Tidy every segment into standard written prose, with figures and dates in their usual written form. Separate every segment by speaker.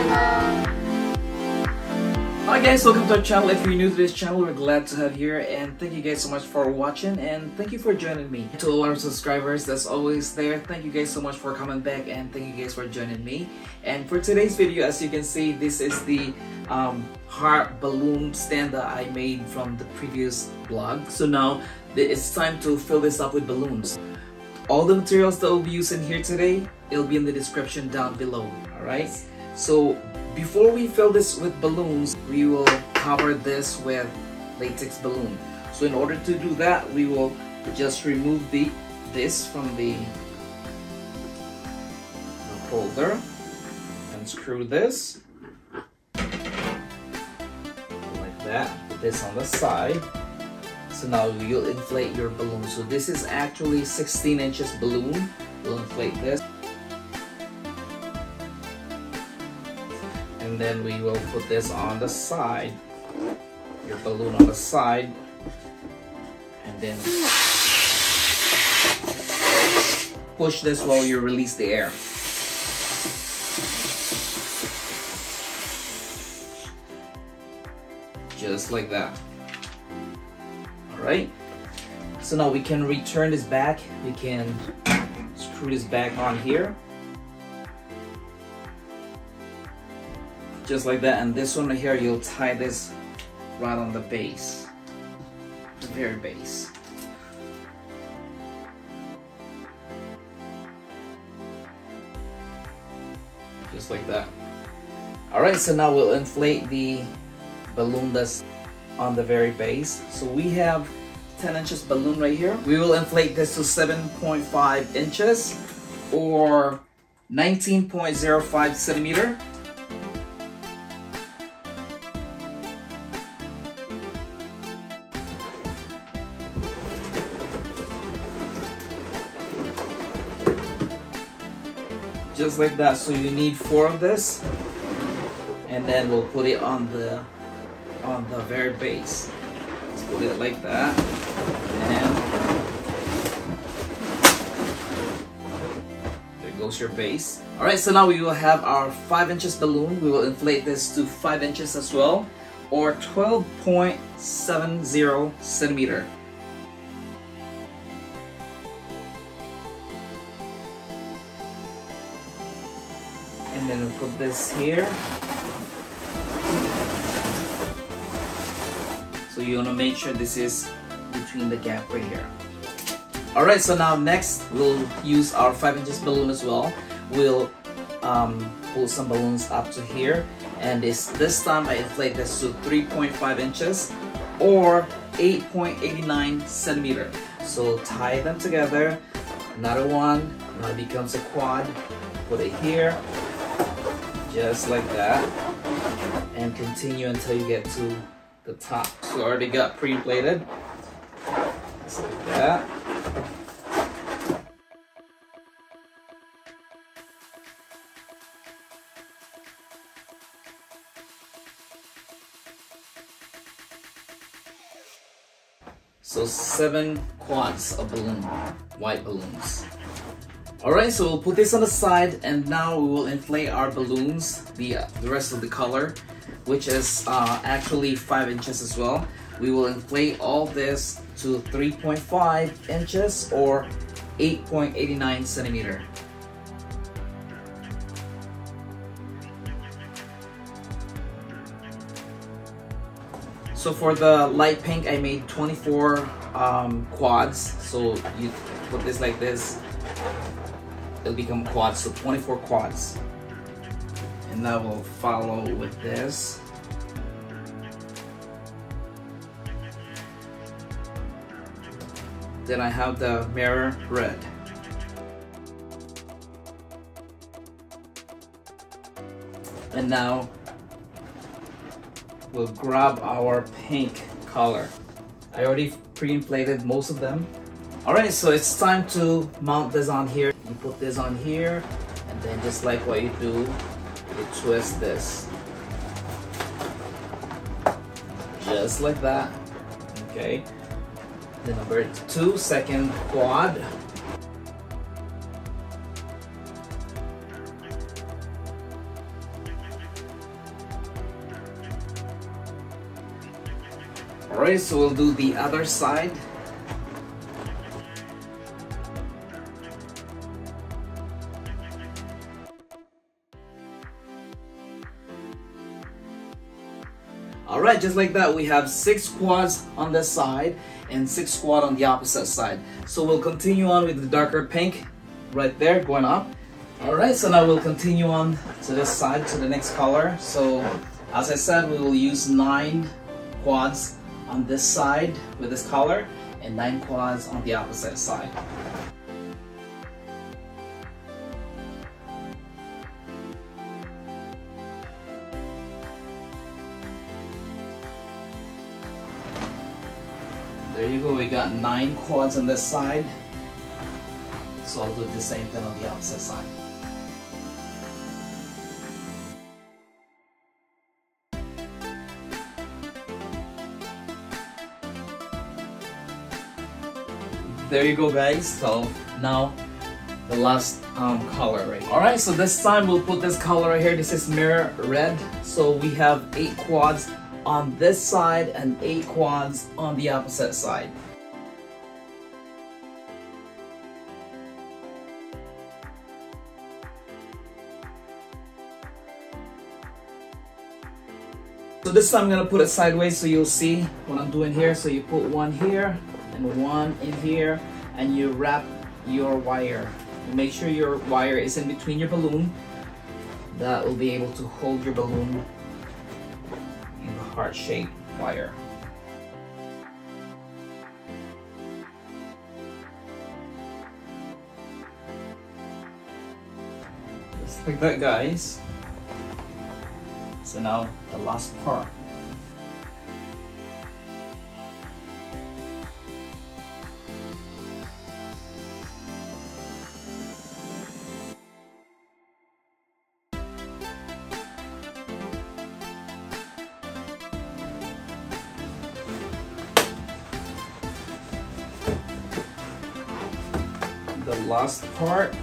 Speaker 1: Hi guys, welcome to our channel. If you're new to this channel, we're glad to have you here, and thank you guys so much for watching, and thank you for joining me. To all our subscribers that's always there, thank you guys so much for coming back, and thank you guys for joining me. And for today's video, as you can see, this is the heart balloon stand that I made from the previous vlog. So now it's time to fill this up with balloons. All the materials that we'll be using here today, it'll be in the description down below. Alright, so before we fill this with balloons, we will cover this with latex balloon. So in order to do that, we will just remove this from the holder and screw this like that. Put this on the side. So now you'll inflate your balloon. So this is actually 16 inches balloon. We'll inflate this. And then we will put this on the side, your balloon on the side, and then push this while you release the air. Just like that. Alright, so now we can return this back. We can screw this back on here. Just like that, and this one right here, you'll tie this right on the base, the very base. Just like that. Alright, so now we'll inflate the balloon that's on the very base. So we have 10 inches balloon right here. We will inflate this to 7.5 inches or 19.05 centimeter. Just like that. So you need 4 of this, and then we'll put it on the very base. Let's put it like that, and there goes your base. Alright, so now we will have our 5 inches balloon. We will inflate this to 5 inches as well, or 12.70 centimeter. And then we'll put this here. So you want to make sure this is between the gap right here. Alright, so now next we'll use our 5 inches balloon as well. We'll pull some balloons up to here, and this time I inflate this to 3.5 inches or 8.89 centimeter. So tie them together. Another one. Now it becomes a quad. Put it here. Just like that, and continue until you get to the top. So I already got pre-inflated, just like that. So 7 quads of balloon, white balloons. Alright, so we'll put this on the side, and now we will inflate our balloons, the rest of the color, which is actually 5 inches as well. We will inflate all this to 3.5 inches or 8.89 centimeter. So for the light pink, I made 24 quads. So you put this like this, it'll become quads, so 24 quads. And now we'll follow with this. Then I have the mirror red. And now we'll grab our pink color. I already pre-inflated most of them. Alright, so it's time to mount this on here. You put this on here, and then just like what you do, you twist this. Just like that. Okay. Then number 2, second quad. Alright, so we'll do the other side. Alright, just like that, we have 6 quads on this side and 6 quad on the opposite side. So we'll continue on with the darker pink right there going up. Alright, so now we'll continue on to this side, to the next color. So as I said, we will use 9 quads on this side with this color and 9 quads on the opposite side. There you go, we got 9 quads on this side. So I'll do the same thing on the opposite side. There you go, guys. So now the last color right here. Alright, so this time we'll put this color right here. This is mirror red. So we have 8 quads on this side and 8 quads on the opposite side. So this time I'm gonna put it sideways so you'll see what I'm doing here. So you put one here and one in here, and you wrap your wire. You make sure your wire is in between your balloon. That will be able to hold your balloon in the heart-shaped wire. Just like that, guys. So now the last part. The last part.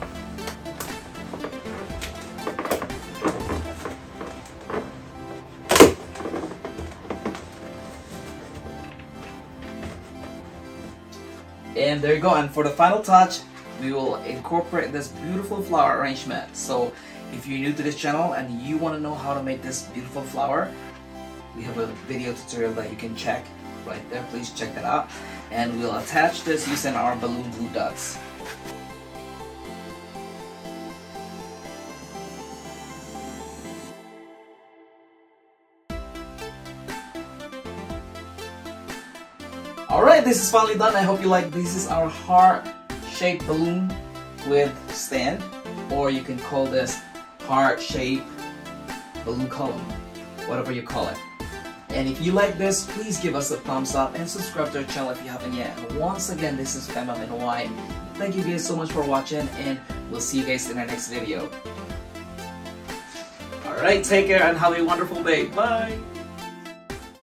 Speaker 1: And there you go, and for the final touch, we will incorporate this beautiful flower arrangement. So if you're new to this channel and you want to know how to make this beautiful flower, we have a video tutorial that you can check right there. Please check that out. And we'll attach this using our balloon glue dots. Alright, this is finally done. I hope you like. This is our heart-shaped balloon with stand, or you can call this heart-shaped balloon column, whatever you call it. And if you like this, please give us a thumbs up and subscribe to our channel if you haven't yet. And once again, this is Femam in Hawaii. Thank you guys so much for watching, and we'll see you guys in our next video. Alright, take care and have a wonderful day. Bye!